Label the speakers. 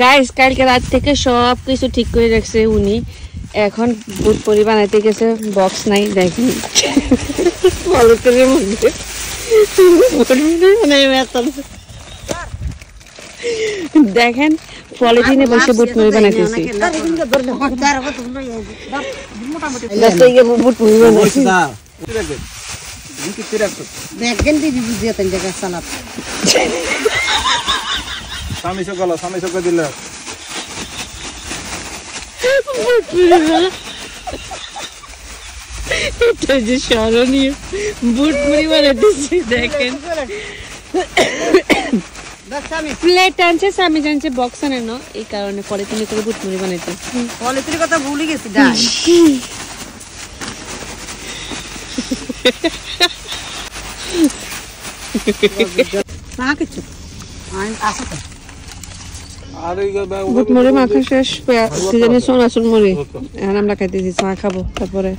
Speaker 1: Guys কালকে রাত থেকে সব কিছু ঠিক করে রাখছে উনি। এখন বুট পুরি বানাইতে গেছে, বক্স নাই দেখেন পলিথিনের মধ্যে দেখেন পলিথিনে বসে বুট পুরি বানাইতেছি। বুট পুরি বানাইছি এটা যে স্মরণীয় বুট পুরি বানাইতেছি দেখেন। প্লেট আনছে, স্বামী জানছে বক্স আনে না, এই কারণে পলিথিনে করে বুট পুরি বানাইতে।
Speaker 2: পলিথিনের কথা ভুলে গেছি। বুট মুড়ি মাখা শেষ, সিজনে সোনাচুর মুড়ি। এখন আমরা খাইতেছি, চা খাবো তারপরে।